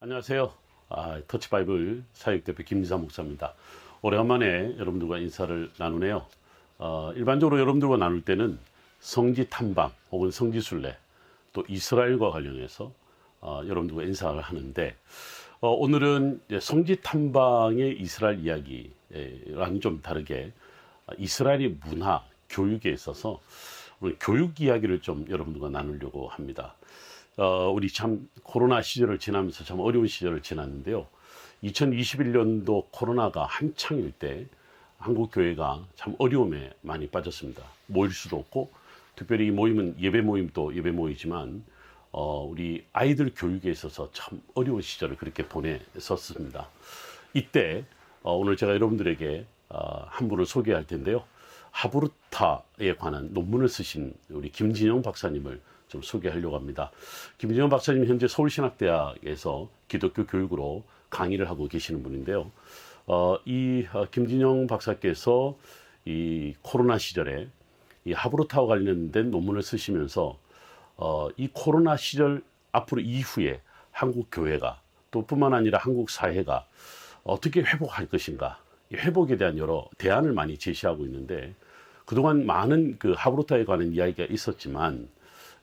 안녕하세요. 터치바이블 사역대표 김지삼 목사입니다. 오래간만에 여러분들과 인사를 나누네요. 일반적으로 여러분들과 나눌 때는 성지 탐방 혹은 성지 순례 또 이스라엘과 관련해서 여러분들과 인사를 하는데 오늘은 성지 탐방의 이스라엘 이야기랑 좀 다르게 이스라엘의 문화, 교육에 있어서 오늘 교육 이야기를 좀 여러분들과 나누려고 합니다. 우리 참 코로나 시절을 지나면서 참 어려운 시절을 지났는데요. 2021년도 코로나가 한창일 때 한국 교회가 참 어려움에 많이 빠졌습니다. 모일 수도 없고, 특별히 이 모임은 예배 모임도 예배 모이지만 우리 아이들 교육에 있어서 참 어려운 시절을 그렇게 보냈었습니다. 이때 오늘 제가 여러분들에게 한 분을 소개할 텐데요. 하브루타에 관한 논문을 쓰신 우리 김진영 박사님을 좀 소개하려고 합니다. 김진영 박사님 현재 서울신학대학에서 기독교 교육으로 강의를 하고 계시는 분인데요. 김진영 박사께서 이 코로나 시절에 이 하브루타와 관련된 논문을 쓰시면서 이 코로나 시절 앞으로 이후에 한국 교회가 또 뿐만 아니라 한국 사회가 어떻게 회복할 것인가, 이 회복에 대한 여러 대안을 많이 제시하고 있는데, 그동안 많은 그 하브루타에 관한 이야기가 있었지만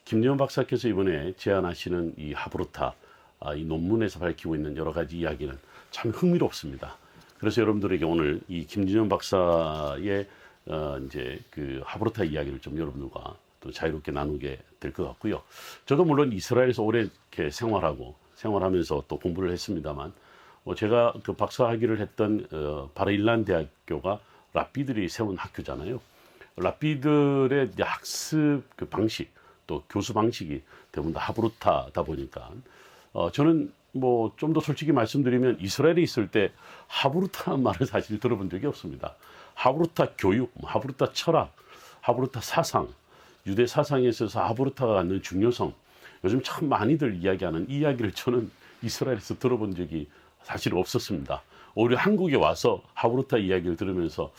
김진영 박사께서 이번에 제안하시는 이 하브루타 이 논문에서 밝히고 있는 여러 가지 이야기는 참 흥미롭습니다. 그래서 여러분들에게 오늘 이 김진영 박사의 이제 그 하브루타 이야기를 좀 여러분들과 또 자유롭게 나누게 될 것 같고요. 저도 물론 이스라엘에서 오래 이렇게 생활하면서 또 공부를 했습니다만, 제가 그 박사학위를 했던 바르일란 대학교가 랍비들이 세운 학교잖아요. 랍비들의 학습 그 방식 또 교수 방식이 대부분 다 하브루타다 보니까 저는 뭐 좀 더 솔직히 말씀드리면 이스라엘에 있을 때 하브루타라는 말을 사실 들어본 적이 없습니다. 하브루타 교육, 하브루타 철학, 하브루타 사상, 유대 사상에 있어서 하브루타가 갖는 중요성, 요즘 참 많이들 이야기하는 이 이야기를 저는 이스라엘에서 들어본 적이 사실 없었습니다. 오히려 한국에 와서 하브루타 이야기를 들으면서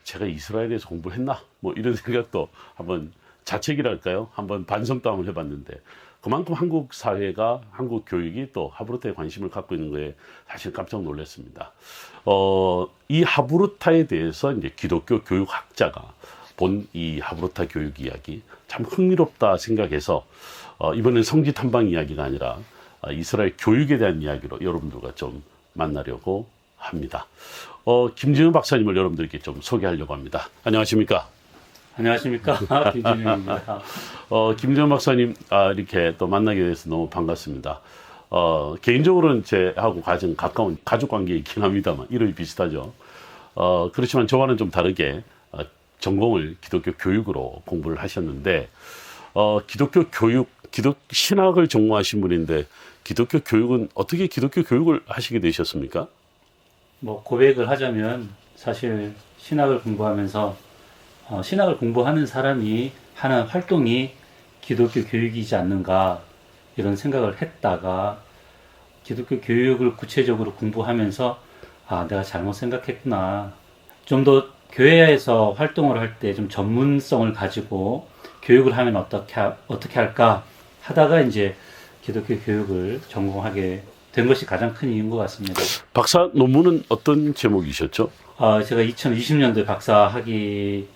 제가 이스라엘에서 공부를 했나? 뭐 이런 생각도 한번 자책이랄까요? 한번 반성도 한번 해봤는데, 그만큼 한국 사회가, 한국 교육이 또 하브루타에 관심을 갖고 있는 거에 사실 깜짝 놀랐습니다. 이 하브루타에 대해서 이제 기독교 교육학자가 본 이 하브루타 교육 이야기 참 흥미롭다 생각해서 이번엔 성지 탐방 이야기가 아니라 이스라엘 교육에 대한 이야기로 여러분들과 좀 만나려고 합니다. 김진영 박사님을 여러분들께 좀 소개하려고 합니다. 안녕하십니까? 안녕하십니까. 김진영입니다. 김진영 박사님, 이렇게 또 만나게 돼서 너무 반갑습니다. 개인적으로는 제하고 가장 가까운 가족 관계이긴 합니다만, 이름이 비슷하죠. 그렇지만 저와는 좀 다르게 전공을 기독교 교육으로 공부를 하셨는데, 기독교 교육, 신학을 전공하신 분인데, 기독교 교육은 어떻게 기독교 교육을 하시게 되셨습니까? 뭐 고백을 하자면 사실 신학을 공부하면서 신학을 공부하는 사람이 하는 활동이 기독교 교육이지 않는가 이런 생각을 했다가 기독교 교육을 구체적으로 공부하면서 내가 잘못 생각했구나. 좀 더 교회에서 활동을 할 때 좀 전문성을 가지고 교육을 하면 어떻게 할까 하다가 이제 기독교 교육을 전공하게 된 것이 가장 큰 이유인 것 같습니다. 박사 논문은 어떤 제목이셨죠? 제가 2020년도에 박사학위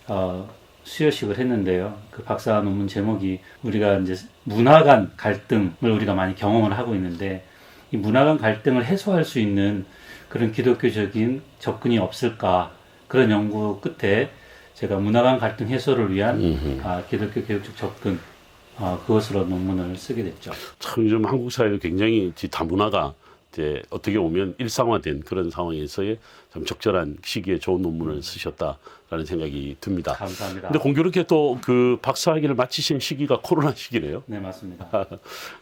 수여식을 했는데요. 그 박사 논문 제목이 우리가 이제 문화 간 갈등을 우리가 많이 경험을 하고 있는데, 이 문화 간 갈등을 해소할 수 있는 그런 기독교적인 접근이 없을까, 그런 연구 끝에 제가 문화 간 갈등 해소를 위한 기독교 교육적 접근, 그것으로 논문을 쓰게 됐죠. 참 요즘 한국 사회도 굉장히 다문화가 이제 어떻게 보면 일상화된 그런 상황에서의 참 적절한 시기에 좋은 논문을 쓰셨다라는 생각이 듭니다. 감사합니다. 근데 공교롭게 또 그 박사학위를 마치신 시기가 코로나 시기네요. 네, 맞습니다.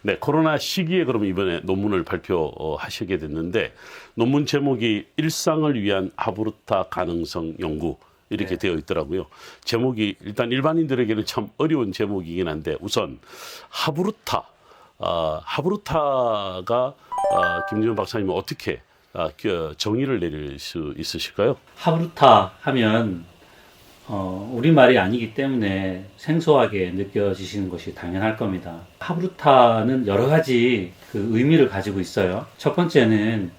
네, 코로나 시기에 그러면 이번에 논문을 발표하시게 됐는데, 논문 제목이 일상을 위한 하브루타 가능성 연구 이렇게 되어 있더라고요. 제목이 일단 일반인들에게는 참 어려운 제목이긴 한데, 우선 하브루타가 김진영 박사님은 어떻게 정의를 내릴 수 있으실까요? 하브루타 하면 우리말이 아니기 때문에 생소하게 느껴지시는 것이 당연할 겁니다. 하브루타는 여러 가지 그 의미를 가지고 있어요. 첫 번째는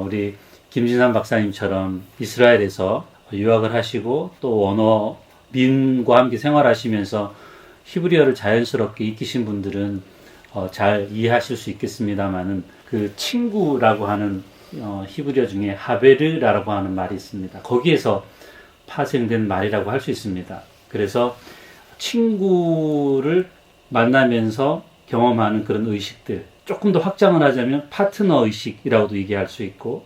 우리 김진삼 박사님처럼 이스라엘에서 유학을 하시고 또 원어민과 함께 생활하시면서 히브리어를 자연스럽게 익히신 분들은 잘 이해하실 수 있겠습니다만은 그 친구라고 하는 히브리어 중에 하베르라고 하는 말이 있습니다. 거기에서 파생된 말이라고 할 수 있습니다. 그래서 친구를 만나면서 경험하는 그런 의식들, 조금 더 확장을 하자면 파트너 의식이라고도 얘기할 수 있고,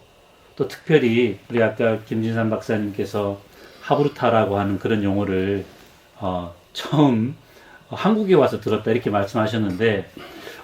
또 특별히 우리 아까 김진삼 박사님께서 하브루타라고 하는 그런 용어를 처음 한국에 와서 들었다 이렇게 말씀하셨는데,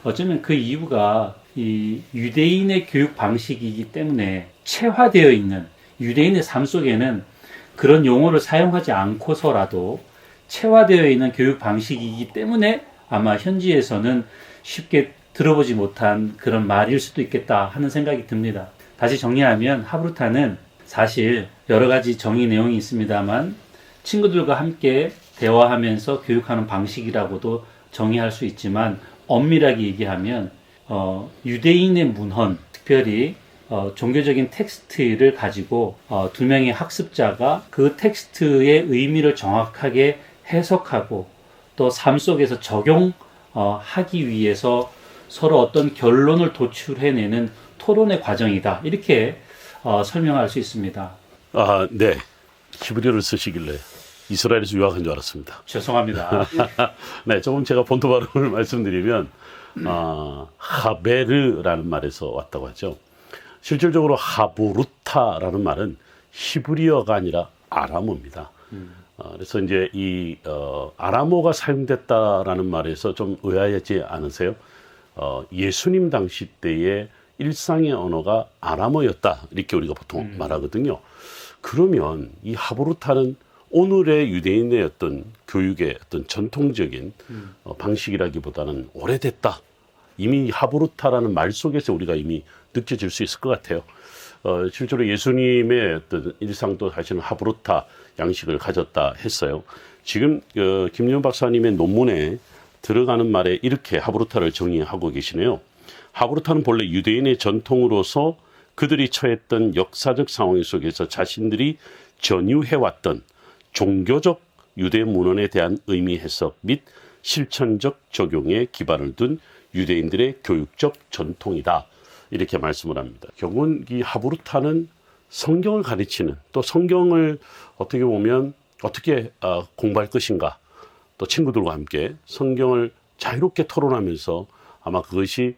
어쩌면 그 이유가 이 유대인의 교육 방식이기 때문에 체화되어 있는 유대인의 삶 속에는 그런 용어를 사용하지 않고서라도 체화되어 있는 교육 방식이기 때문에 아마 현지에서는 쉽게 들어보지 못한 그런 말일 수도 있겠다 하는 생각이 듭니다. 다시 정리하면 하브루타는 사실 여러 가지 정의 내용이 있습니다만 친구들과 함께 대화하면서 교육하는 방식이라고도 정의할 수 있지만 엄밀하게 얘기하면 유대인의 문헌, 특별히 종교적인 텍스트를 가지고 두 명의 학습자가 그 텍스트의 의미를 정확하게 해석하고 또 삶 속에서 적용하기 위해서 서로 어떤 결론을 도출해내는 토론의 과정이다. 이렇게 설명할 수 있습니다. 아, 네. 히브리어를 쓰시길래 이스라엘에서 유학한 줄 알았습니다. 죄송합니다. 네, 조금 제가 본토 발음을 말씀드리면 하베르라는 말에서 왔다고 하죠. 실질적으로 하브루타라는 말은 히브리어가 아니라 아람어입니다. 그래서 이제 이 아람어가 사용됐다라는 말에서 좀 의아하지 않으세요? 예수님 당시 때의 일상의 언어가 아람어였다 이렇게 우리가 보통 말하거든요. 그러면 이 하브루타는 오늘의 유대인의 어떤 교육의 어떤 전통적인 방식이라기보다는 오래됐다. 이미 하브루타라는 말 속에서 우리가 이미 느껴질 수 있을 것 같아요. 실제로 예수님의 어떤 일상도 사실은 하브루타 양식을 가졌다 했어요. 지금 김윤 박사님의 논문에 들어가는 말에 이렇게 하브루타를 정의하고 계시네요. 하브루타는 본래 유대인의 전통으로서 그들이 처했던 역사적 상황 속에서 자신들이 전유해왔던 종교적 유대 문헌에 대한 의미 해석 및 실천적 적용에 기반을 둔 유대인들의 교육적 전통이다. 이렇게 말씀을 합니다. 결국은 이 하브루타는 성경을 가르치는 또 성경을 어떻게 보면 어떻게 공부할 것인가 또 친구들과 함께 성경을 자유롭게 토론하면서 아마 그것이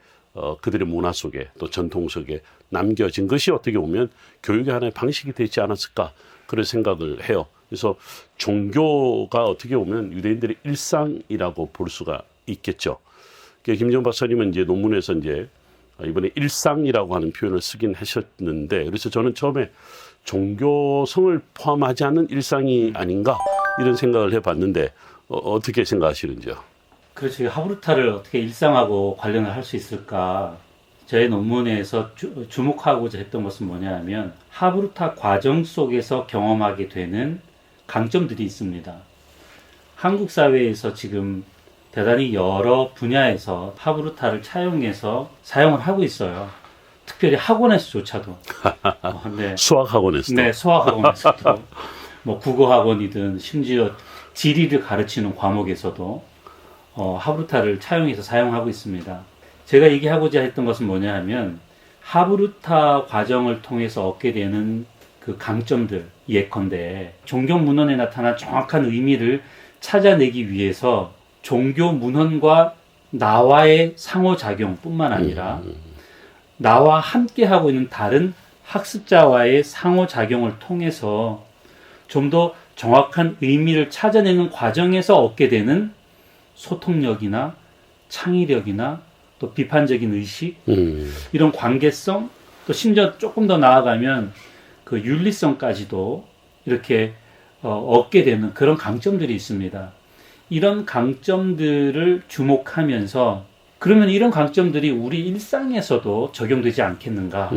그들의 문화 속에 또 전통 속에 남겨진 것이 어떻게 보면 교육의 하나의 방식이 되지 않았을까 그런 생각을 해요. 그래서 종교가 어떻게 보면 유대인들의 일상이라고 볼 수가 있겠죠. 김정 박사님은 이제 논문에서 이제 이번에 일상이라고 하는 표현을 쓰긴 하셨는데, 그래서 저는 처음에 종교성을 포함하지 않는 일상이 아닌가 이런 생각을 해봤는데 어떻게 생각하시는지요? 그렇죠. 하브루타를 어떻게 일상하고 관련을 할 수 있을까? 제 논문에서 주목하고자 했던 것은 뭐냐면 하브루타 과정 속에서 경험하게 되는 강점들이 있습니다. 한국 사회에서 지금 대단히 여러 분야에서 하브루타를 차용해서 사용을 하고 있어요. 특별히 학원에서조차도. 네. 수학학원에서도. 네, 수학학원에서도. 뭐 국어학원이든 심지어 지리를 가르치는 과목에서도 하브루타를 차용해서 사용하고 있습니다. 제가 얘기하고자 했던 것은 뭐냐 하면 하브루타 과정을 통해서 얻게 되는 그 강점들 예컨대 종교 문헌에 나타난 정확한 의미를 찾아내기 위해서 종교 문헌과 나와의 상호작용뿐만 아니라 나와 함께 하고 있는 다른 학습자와의 상호작용을 통해서 좀 더 정확한 의미를 찾아내는 과정에서 얻게 되는 소통력이나 창의력이나 또 비판적인 의식 이런 관계성 또 심지어 조금 더 나아가면 그 윤리성까지도 이렇게 얻게 되는 그런 강점들이 있습니다. 이런 강점들을 주목하면서 그러면 이런 강점들이 우리 일상에서도 적용되지 않겠는가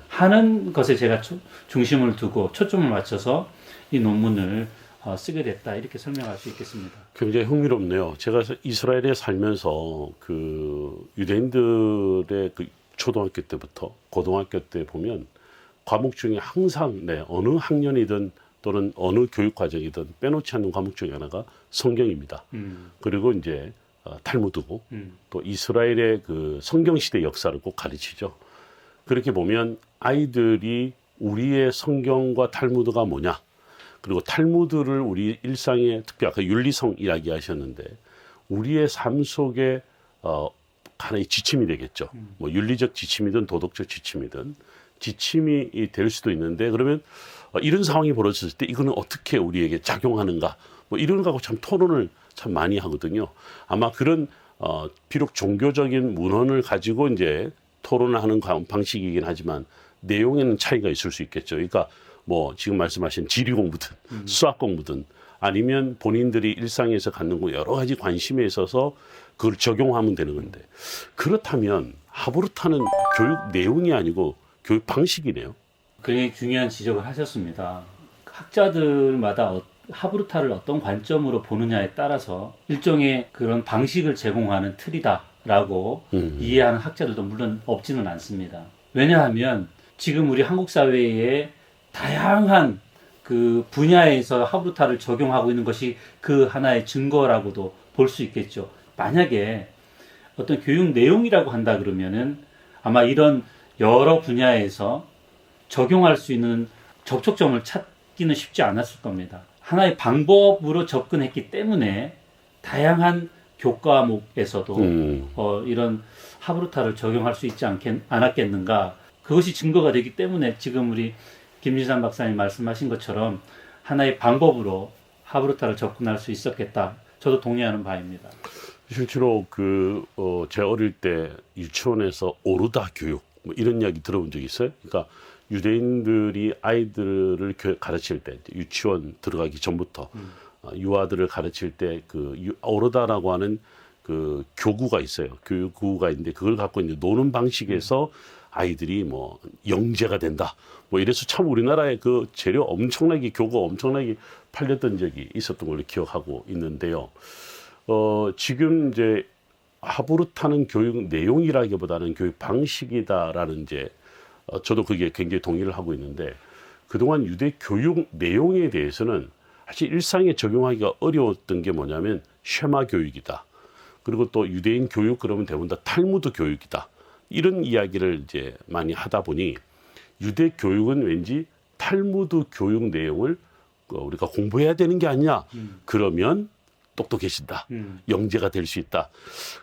하는 것에 제가 중심을 두고 초점을 맞춰서 이 논문을 쓰게 됐다 이렇게 설명할 수 있겠습니다. 굉장히 흥미롭네요. 제가 이스라엘에 살면서 그 유대인들의 그 초등학교 때부터 고등학교 때 보면 과목 중에 항상 어느 학년이든 또는 어느 교육 과정이든 빼놓지 않는 과목 중에 하나가 성경입니다. 그리고 이제 탈무드고 또 이스라엘의 그 성경 시대 역사를 꼭 가르치죠. 그렇게 보면 아이들이 우리의 성경과 탈무드가 뭐냐, 그리고 탈무드를 우리 일상에 특히 아까 윤리성 이야기하셨는데 우리의 삶 속에 하나의 지침이 되겠죠. 뭐 윤리적 지침이든 도덕적 지침이든 지침이 될 수도 있는데 그러면 이런 상황이 벌어졌을 때 이거는 어떻게 우리에게 작용하는가 뭐 이런 거하고 참 토론을 참 많이 하거든요. 아마 그런 비록 종교적인 문헌을 가지고 이제 토론을 하는 방식이긴 하지만 내용에는 차이가 있을 수 있겠죠. 그러니까 뭐 지금 말씀하신 지리 공부든 수학 공부든 아니면 본인들이 일상에서 갖는 여러 가지 관심에 있어서 그걸 적용하면 되는 건데 그렇다면 하브루타는 교육 내용이 아니고 교육 방식이네요. 굉장히 중요한 지적을 하셨습니다. 학자들마다 하브루타를 어떤 관점으로 보느냐에 따라서 일종의 그런 방식을 제공하는 틀이다라고 이해하는 학자들도 물론 없지는 않습니다. 왜냐하면 지금 우리 한국 사회에 다양한 그 분야에서 하브루타를 적용하고 있는 것이 그 하나의 증거라고도 볼 수 있겠죠. 만약에 어떤 교육 내용이라고 한다 그러면은 아마 이런 여러 분야에서 적용할 수 있는 접촉점을 찾기는 쉽지 않았을 겁니다. 하나의 방법으로 접근했기 때문에 다양한 교과목에서도 이런 하브루타를 적용할 수 있지 않았겠는가. 그것이 증거가 되기 때문에 지금 우리 김진삼 박사님 말씀하신 것처럼 하나의 방법으로 하브루타를 접근할 수 있었겠다. 저도 동의하는 바입니다. 실제로 제 어릴 때 유치원에서 오르다 교육 뭐 이런 이야기 들어본 적 있어요? 그러니까 유대인들이 아이들을 가르칠 때 유치원 들어가기 전부터 유아들을 가르칠 때 오르다라고 하는 그 교구가 있어요. 교구가 있는데 그걸 갖고 이제 노는 방식에서 아이들이 뭐 영재가 된다. 뭐 이래서 참 우리나라에 그 재료 엄청나게 교구가 엄청나게 팔렸던 적이 있었던 걸로 기억하고 있는데요. 지금 이제 하브루타는 교육 내용이라기보다는 교육 방식이다라는 이제 저도 그게 굉장히 동의를 하고 있는데 그동안 유대 교육 내용에 대해서는 사실 일상에 적용하기가 어려웠던 게 뭐냐면 쉐마 교육이다. 그리고 또 유대인 교육 그러면 대부분 다 탈무드 교육이다. 이런 이야기를 이제 많이 하다 보니 유대 교육은 왠지 탈무드 교육 내용을 우리가 공부해야 되는 게 아니냐. 그러면 똑똑해진다. 영재가 될 수 있다.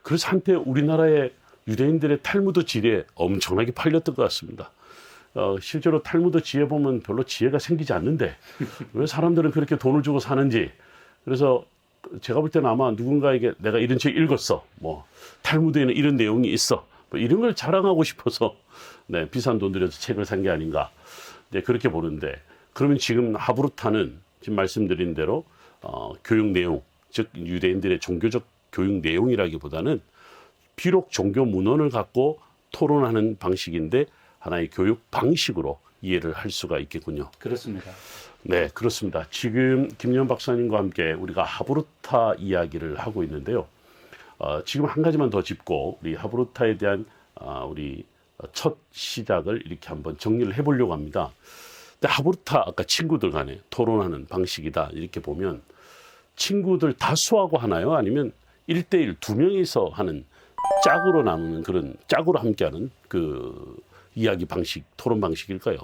그래서 한때 우리나라의 유대인들의 탈무드 지뢰 엄청나게 팔렸던 것 같습니다. 실제로 탈무드 지혜 보면 별로 지혜가 생기지 않는데 왜 사람들은 그렇게 돈을 주고 사는지. 그래서 제가 볼 때는 아마 누군가에게 내가 이런 책 읽었어. 뭐 탈무드에는 이런 내용이 있어. 뭐 이런 걸 자랑하고 싶어서 비싼 돈 들여서 책을 산 게 아닌가. 그렇게 보는데 그러면 지금 하브루타는 지금 말씀드린 대로 교육 내용, 즉 유대인들의 종교적 교육 내용이라기보다는 비록 종교 문헌을 갖고 토론하는 방식인데 하나의 교육 방식으로 이해를 할 수가 있겠군요. 그렇습니다. 네, 그렇습니다. 지금 김연 박사님과 함께 우리가 하브루타 이야기를 하고 있는데요. 지금 한 가지만 더 짚고 우리 하브루타에 대한 우리 첫 시작을 이렇게 한번 정리를 해보려고 합니다. 근데 하브루타 아까 친구들 간에 토론하는 방식이다 이렇게 보면 친구들 다수하고 하나요? 아니면 1대1 두 명이서 하는 짝으로 나누는 그런 짝으로 함께하는 그 이야기 방식, 토론 방식일까요?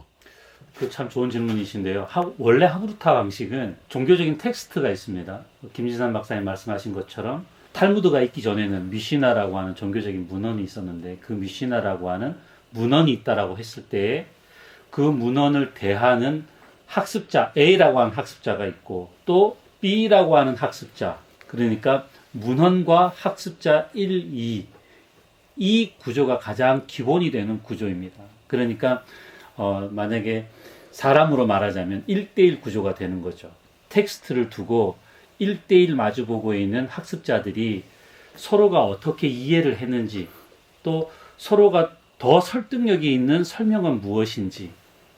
그 참 좋은 질문이신데요. 원래 하브루타 방식은 종교적인 텍스트가 있습니다. 김진산 박사님 말씀하신 것처럼 탈무드가 있기 전에는 미시나라고 하는 종교적인 문헌이 있었는데 그 미시나라고 하는 문헌이 있다라고 했을 때 그 문헌을 대하는 학습자 A라고 하는 학습자가 있고 또 B라고 하는 학습자, 그러니까 문헌과 학습자 1, 2 이 구조가 가장 기본이 되는 구조입니다. 그러니까 만약에 사람으로 말하자면 1대1 구조가 되는 거죠. 텍스트를 두고 1대1 마주보고 있는 학습자들이 서로가 어떻게 이해를 했는지 또 서로가 더 설득력이 있는 설명은 무엇인지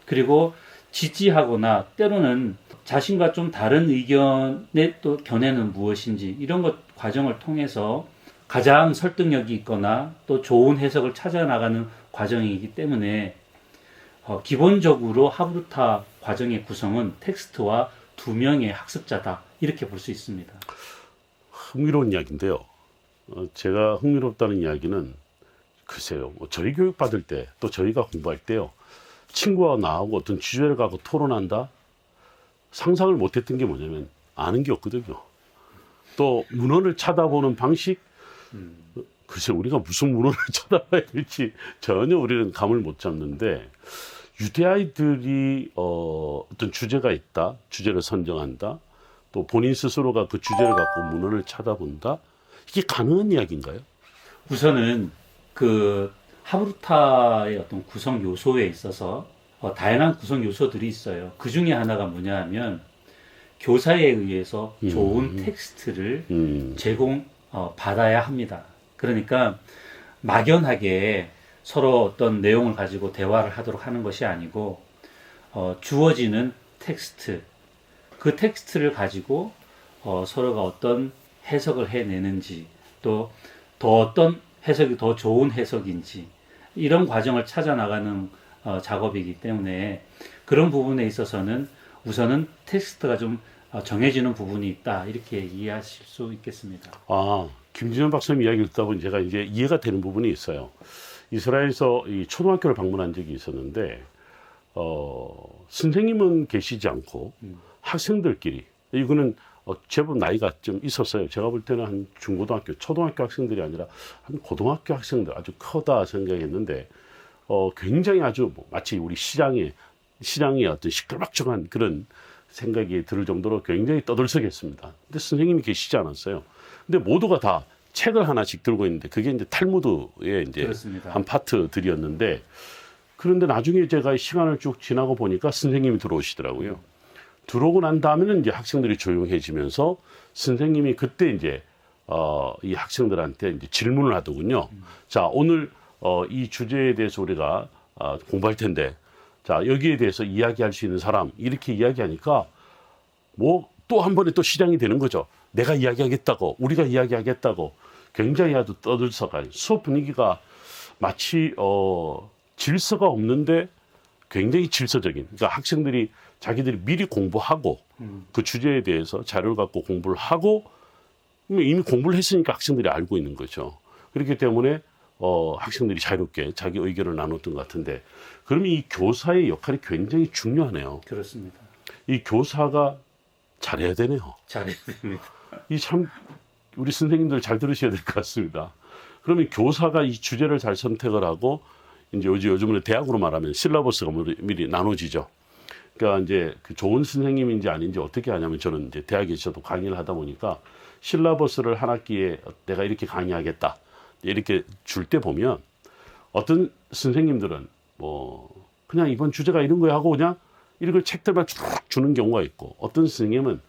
그리고 지지하거나 때로는 자신과 좀 다른 의견의 또 견해는 무엇인지 이런 것 과정을 통해서 가장 설득력이 있거나 또 좋은 해석을 찾아 나가는 과정이기 때문에 기본적으로 하브루타 과정의 구성은 텍스트와 두 명의 학습자다 이렇게 볼 수 있습니다. 흥미로운 이야기인데요. 제가 흥미롭다는 이야기는 글쎄요. 뭐 저희 교육 받을 때 또 저희가 공부할 때요. 친구와 나하고 어떤 주제를 갖고 토론한다. 상상을 못했던 게 뭐냐면 아는 게 없거든요. 또 문헌을 찾아보는 방식 글쎄 우리가 무슨 문헌을 찾아봐야 될지 전혀 우리는 감을 못 잡는데 유대아이들이 어떤 주제가 있다. 주제를 선정한다. 또 본인 스스로가 그 주제를 갖고 문헌을 찾아본다. 이게 가능한 이야기인가요? 우선은 그 하브루타의 어떤 구성 요소에 있어서 다양한 구성 요소들이 있어요. 그 중에 하나가 뭐냐 하면 교사에 의해서 좋은 텍스트를 받아야 합니다. 그러니까 막연하게 서로 어떤 내용을 가지고 대화를 하도록 하는 것이 아니고 주어지는 텍스트, 그 텍스트를 가지고 서로가 어떤 해석을 해내는지 또 더 어떤 해석이 더 좋은 해석인지 이런 과정을 찾아 나가는 작업이기 때문에 그런 부분에 있어서는 우선은 텍스트가 좀 정해지는 부분이 있다 이렇게 이해하실 수 있겠습니다. 김진현 박사님 이야기를 듣다 보니 제가 이제 이해가 되는 부분이 있어요. 이스라엘에서 이 초등학교를 방문한 적이 있었는데 선생님은 계시지 않고 학생들끼리 이거는 제법 나이가 좀 있었어요. 제가 볼 때는 한 중고등학교, 초등학교 학생들이 아니라 한 고등학교 학생들 아주 크다 생각했는데 굉장히 아주 마치 우리 시장의 어떤 시끌벅적한 그런 생각이 들 정도로 굉장히 떠들썩했습니다. 근데 선생님이 계시지 않았어요. 근데 모두가 다 책을 하나씩 들고 있는데 그게 이제 탈무드의 이제 그렇습니다. 한 파트들이었는데 그런데 나중에 제가 시간을 쭉 지나고 보니까 선생님이 들어오시더라고요. 들어오고 난 다음에는 이제 학생들이 조용해지면서 선생님이 그때 이제 이 학생들한테 이제 질문을 하더군요. 자, 오늘 이 주제에 대해서 우리가 공부할 텐데, 자, 여기에 대해서 이야기할 수 있는 사람 이렇게 이야기하니까 뭐 또 한 번에 또 시장이 되는 거죠. 내가 이야기하겠다고, 우리가 이야기하겠다고 굉장히 아주 떠들썩한 수업 분위기가 마치 질서가 없는데 굉장히 질서적인. 그러니까 학생들이 자기들이 미리 공부하고 그 주제에 대해서 자료를 갖고 공부를 하고 이미 공부를 했으니까 학생들이 알고 있는 거죠. 그렇기 때문에 학생들이 자유롭게 자기 의견을 나눴던 것 같은데 그러면 이 교사의 역할이 굉장히 중요하네요. 그렇습니다. 이 교사가 잘해야 되네요. 잘해야 됩니다. 이 참 우리 선생님들 잘 들으셔야 될 것 같습니다. 그러면 교사가 이 주제를 잘 선택을 하고 이제 요즘은 대학으로 말하면 실라버스가 미리 나눠지죠. 그러니까 이제 그 좋은 선생님인지 아닌지 어떻게 하냐면 저는 이제 대학에 있어도 강의를 하다 보니까 실라버스를 한 학기에 내가 이렇게 강의하겠다 이렇게 줄 때 보면 어떤 선생님들은 뭐 그냥 이번 주제가 이런 거야 하고 그냥 이걸 책들만 쭉 주는 경우가 있고 어떤 선생님은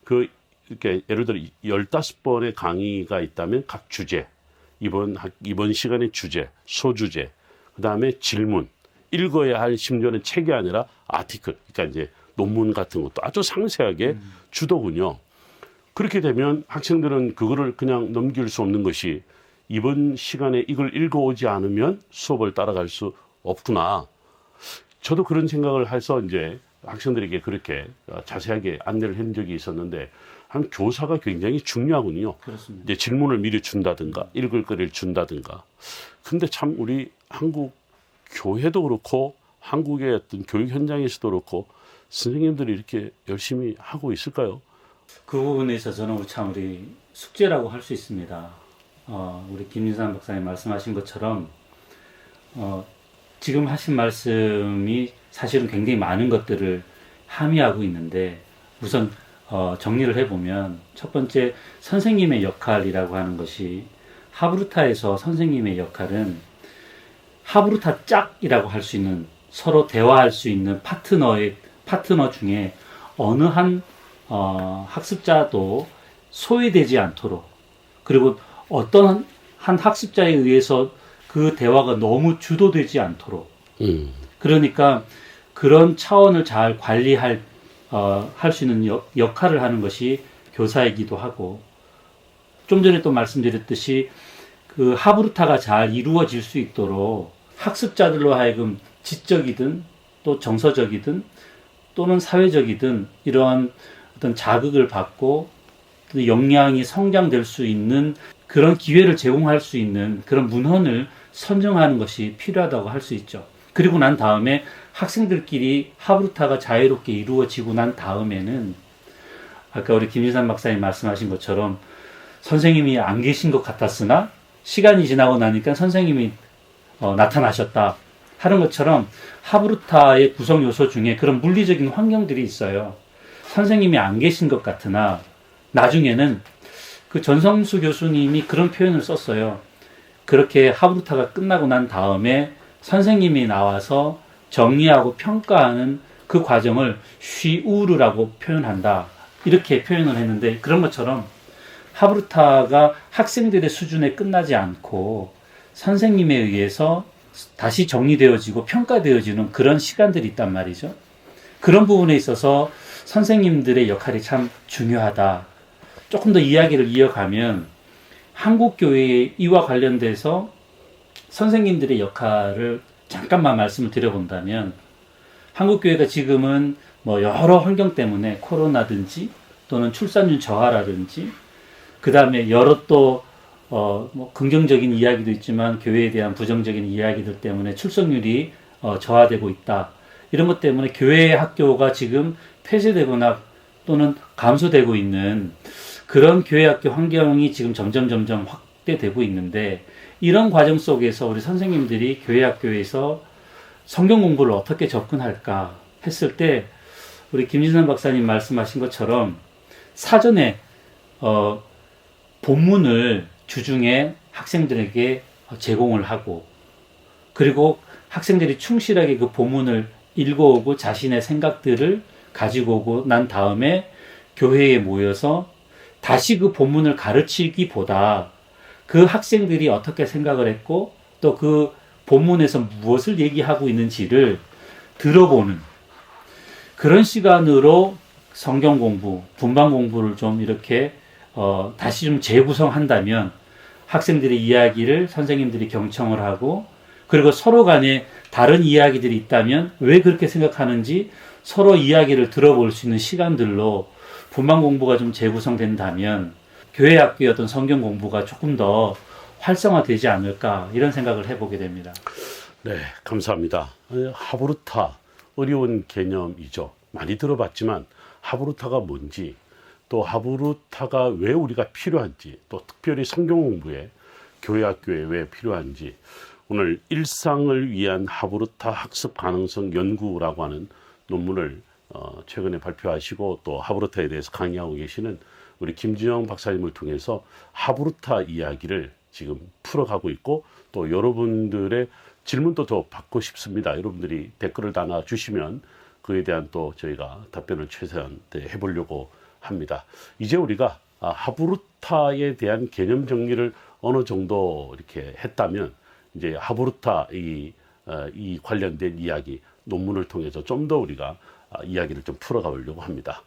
그 이렇게 예를 들어 15번의 강의가 있다면 각 주제 이번 시간의 주제, 소주제, 그다음에 질문, 읽어야 할 심지어는 책이 아니라 아티클, 그러니까 이제 논문 같은 것도 아주 상세하게 주더군요. 그렇게 되면 학생들은 그거를 그냥 넘길 수 없는 것이 이번 시간에 이걸 읽어오지 않으면 수업을 따라갈 수 없구나. 저도 그런 생각을 해서 이제 학생들에게 그렇게 자세하게 안내를 한 적이 있었는데 한 교사가 굉장히 중요하군요. 그렇습니다. 이제 질문을 미리 준다든가 읽을 거리를 준다든가. 근데 참 우리 한국 교회도 그렇고 한국의 어떤 교육 현장에서도 그렇고 선생님들이 이렇게 열심히 하고 있을까요? 그 부분에 있어서는 우리 숙제라고 할 수 있습니다. 우리 김윤상 박사님 말씀하신 것처럼 지금 하신 말씀이 사실은 굉장히 많은 것들을 함의하고 있는데 우선 정리를 해보면 첫 번째 선생님의 역할이라고 하는 것이 하브루타에서 선생님의 역할은 하브루타 짝이라고 할 수 있는 서로 대화할 수 있는 파트너 중에 어느 한 학습자도 소외되지 않도록 그리고 어떤 한 학습자에 의해서 그 대화가 너무 주도되지 않도록 그러니까 그런 차원을 잘 관리할 할 수 있는 역할을 하는 것이 교사이기도 하고, 좀 전에 또 말씀드렸듯이 그 하브루타가 잘 이루어질 수 있도록 학습자들로 하여금 지적이든 또 정서적이든 또는 사회적이든 이러한 어떤 자극을 받고 역량이 성장될 수 있는 그런 기회를 제공할 수 있는 그런 문헌을 선정하는 것이 필요하다고 할 수 있죠. 그리고 난 다음에 학생들끼리 하브루타가 자유롭게 이루어지고 난 다음에는 아까 우리 김진산 박사님 말씀하신 것처럼 선생님이 안 계신 것 같았으나 시간이 지나고 나니까 선생님이 나타나셨다 하는 것처럼 하브루타의 구성 요소 중에 그런 물리적인 환경들이 있어요. 선생님이 안 계신 것 같으나 나중에는 그 전성수 교수님이 그런 표현을 썼어요. 그렇게 하브루타가 끝나고 난 다음에 선생님이 나와서 정리하고 평가하는 그 과정을 쉬우르라고 표현한다. 이렇게 표현을 했는데, 그런 것처럼 하브루타가 학생들의 수준에 끝나지 않고 선생님에 의해서 다시 정리되어지고 평가되어지는 그런 시간들이 있단 말이죠. 그런 부분에 있어서 선생님들의 역할이 참 중요하다. 조금 더 이야기를 이어가면 한국교회의 이와 관련돼서 선생님들의 역할을 잠깐만 말씀을 드려본다면, 한국교회가 지금은 뭐 여러 환경 때문에 코로나든지 또는 출산율 저하라든지 그 다음에 여러 또 뭐 긍정적인 이야기도 있지만 교회에 대한 부정적인 이야기들 때문에 출석률이 저하되고 있다. 이런 것 때문에 교회 학교가 지금 폐쇄되거나 또는 감소되고 있는 그런 교회 학교 환경이 지금 점점 확대되고 있는데, 이런 과정 속에서 우리 선생님들이 교회 학교에서 성경 공부를 어떻게 접근할까 했을 때 우리 김진선 박사님 말씀하신 것처럼 사전에 본문을 주중에 학생들에게 제공을 하고, 그리고 학생들이 충실하게 그 본문을 읽어오고 자신의 생각들을 가지고 오고 난 다음에 교회에 모여서 다시 그 본문을 가르치기보다 그 학생들이 어떻게 생각을 했고 또 그 본문에서 무엇을 얘기하고 있는지를 들어보는 그런 시간으로 성경 공부, 분반 공부를 좀 이렇게 다시 좀 재구성한다면 학생들의 이야기를 선생님들이 경청을 하고, 그리고 서로 간에 다른 이야기들이 있다면 왜 그렇게 생각하는지 서로 이야기를 들어볼 수 있는 시간들로 분반 공부가 좀 재구성된다면 교회 학교의 어떤 성경 공부가 조금 더 활성화되지 않을까, 이런 생각을 해보게 됩니다. 네, 감사합니다. 하브루타, 어려운 개념이죠. 많이 들어봤지만 하브루타가 뭔지, 또 하브루타가 왜 우리가 필요한지, 또 특별히 성경 공부에 교회 학교에 왜 필요한지, 오늘 일상을 위한 하브루타 학습 가능성 연구라고 하는 논문을 최근에 발표하시고 또 하브루타에 대해서 강의하고 계시는 우리 김준영 박사님을 통해서 하브루타 이야기를 지금 풀어가고 있고, 또 여러분들의 질문도 더 받고 싶습니다. 여러분들이 댓글을 달아주시면 그에 대한 또 저희가 답변을 최대한 해보려고 합니다. 이제 우리가 하브루타에 대한 개념 정리를 어느 정도 이렇게 했다면, 이제 하브루타 이 관련된 이야기 논문을 통해서 좀 더 우리가 이야기를 좀 풀어가 보려고 합니다.